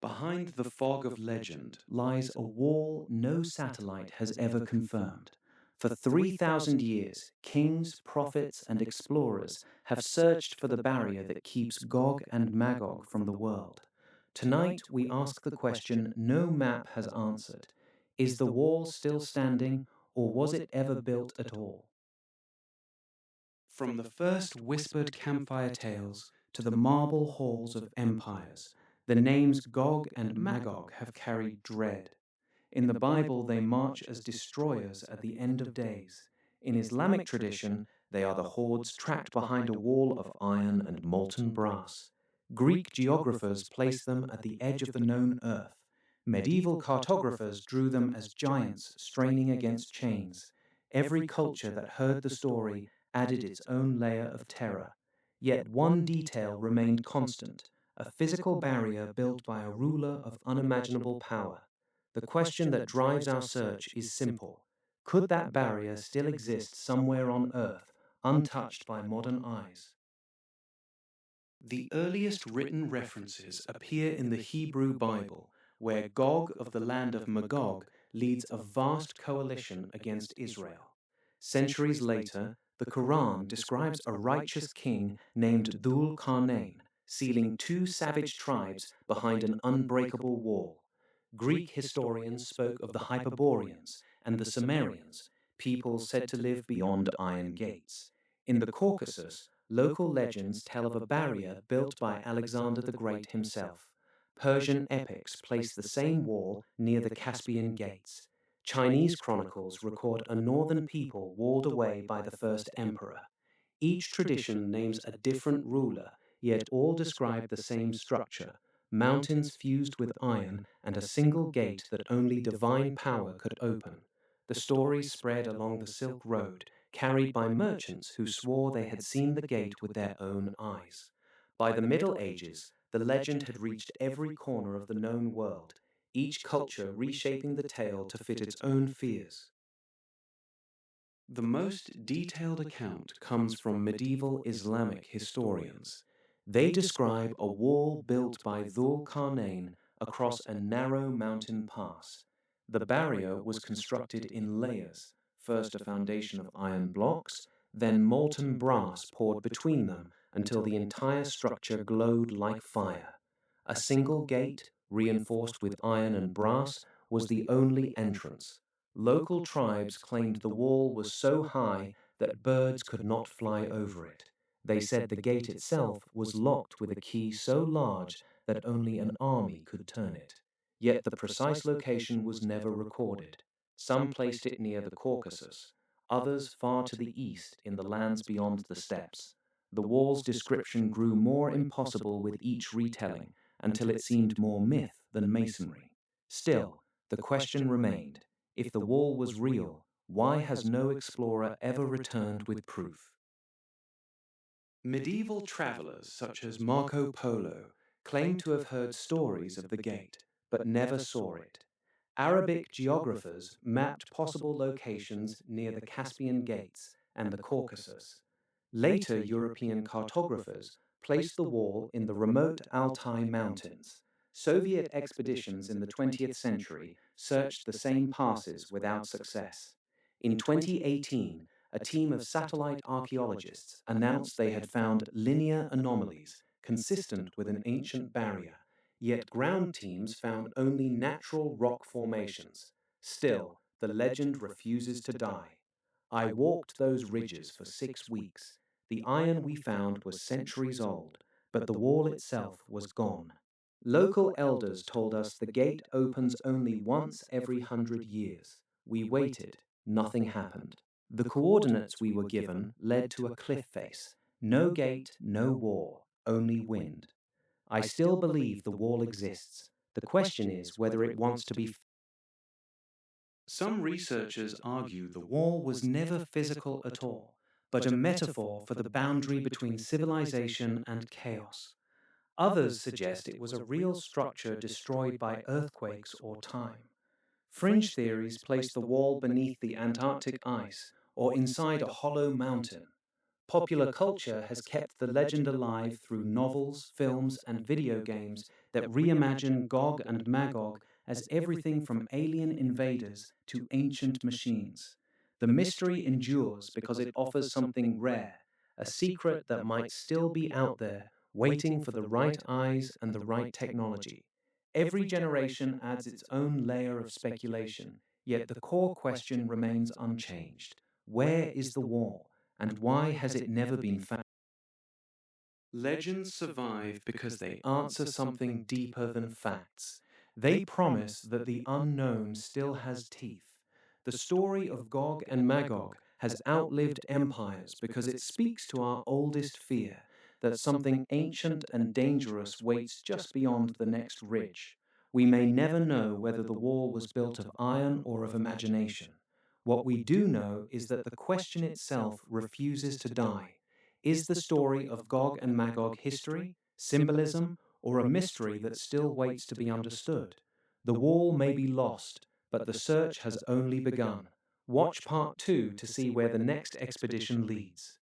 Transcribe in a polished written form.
Behind the fog of legend lies a wall no satellite has ever confirmed. For 3,000 years, kings, prophets, and explorers have searched for the barrier that keeps Gog and Magog from the world. Tonight, we ask the question no map has answered. Is the wall still standing, or was it ever built at all? From the first whispered campfire tales to the marble halls of empires, the names Gog and Magog have carried dread. In the Bible, they march as destroyers at the end of days. In Islamic tradition, they are the hordes trapped behind a wall of iron and molten brass. Greek geographers place them at the edge of the known earth. Medieval cartographers drew them as giants straining against chains. Every culture that heard the story added its own layer of terror. Yet one detail remained constant, a physical barrier built by a ruler of unimaginable power. The question that drives our search is simple. Could that barrier still exist somewhere on Earth, untouched by modern eyes? The earliest written references appear in the Hebrew Bible, where Gog of the land of Magog leads a vast coalition against Israel. Centuries later, the Quran describes a righteous king named Dhul Qarnayn, sealing two savage tribes behind an unbreakable wall. Greek historians spoke of the Hyperboreans and the Sumerians, people said to live beyond iron gates. In the Caucasus, local legends tell of a barrier built by Alexander the Great himself. Persian epics place the same wall near the Caspian gates. Chinese chronicles record a northern people walled away by the first emperor. Each tradition names a different ruler, yet all describe the same structure: mountains fused with iron and a single gate that only divine power could open. The story spread along the Silk Road, carried by merchants who swore they had seen the gate with their own eyes. By the Middle Ages, the legend had reached every corner of the known world, each culture reshaping the tale to fit its own fears. The most detailed account comes from medieval Islamic historians. They describe a wall built by Dhul Qarnayn across a narrow mountain pass. The barrier was constructed in layers, first a foundation of iron blocks, then molten brass poured between them until the entire structure glowed like fire. A single gate, reinforced with iron and brass, was the only entrance. Local tribes claimed the wall was so high that birds could not fly over it. They said the gate itself was locked with a key so large that only an army could turn it. Yet the precise location was never recorded. Some placed it near the Caucasus, others far to the east in the lands beyond the steppes. The wall's description grew more impossible with each retelling, until it seemed more myth than masonry. Still, the question remained: if the wall was real, why has no explorer ever returned with proof? Medieval travelers such as Marco Polo claim to have heard stories of the gate, but never saw it. Arabic geographers mapped possible locations near the Caspian Gates and the Caucasus. Later European cartographers placed the wall in the remote Altai Mountains. Soviet expeditions in the 20th century searched the same passes without success. In 2018, a team of satellite archaeologists announced they had found linear anomalies consistent with an ancient barrier, yet ground teams found only natural rock formations. Still, the legend refuses to die. I walked those ridges for 6 weeks. The iron we found was centuries old, but the wall itself was gone. Local elders told us the gate opens only once every 100 years. We waited. Nothing happened. The coordinates we were given led to a cliff face. No gate, no wall, only wind. I still believe the wall exists. The question is whether it wants to be. Some researchers argue the wall was never physical at all, but a metaphor for the boundary between civilization and chaos. Others suggest it was a real structure destroyed by earthquakes or time. Fringe theories place the wall beneath the Antarctic ice or inside a hollow mountain. Popular culture has kept the legend alive through novels, films, and video games that reimagine Gog and Magog as everything from alien invaders to ancient machines. The mystery endures because it offers something rare, a secret that might still be out there, waiting for the right eyes and the right technology. Every generation adds its own layer of speculation, yet the core question remains unchanged. Where is the wall, and why has it never been found? Legends survive because they answer something deeper than facts. They promise that the unknown still has teeth. The story of Gog and Magog has outlived empires because it speaks to our oldest fear, that something ancient and dangerous waits just beyond the next ridge. We may never know whether the wall was built of iron or of imagination. What we do know is that the question itself refuses to die. Is the story of Gog and Magog history, symbolism, or a mystery that still waits to be understood? The wall may be lost, but the search has only begun. Watch part 2 to see where the next expedition leads.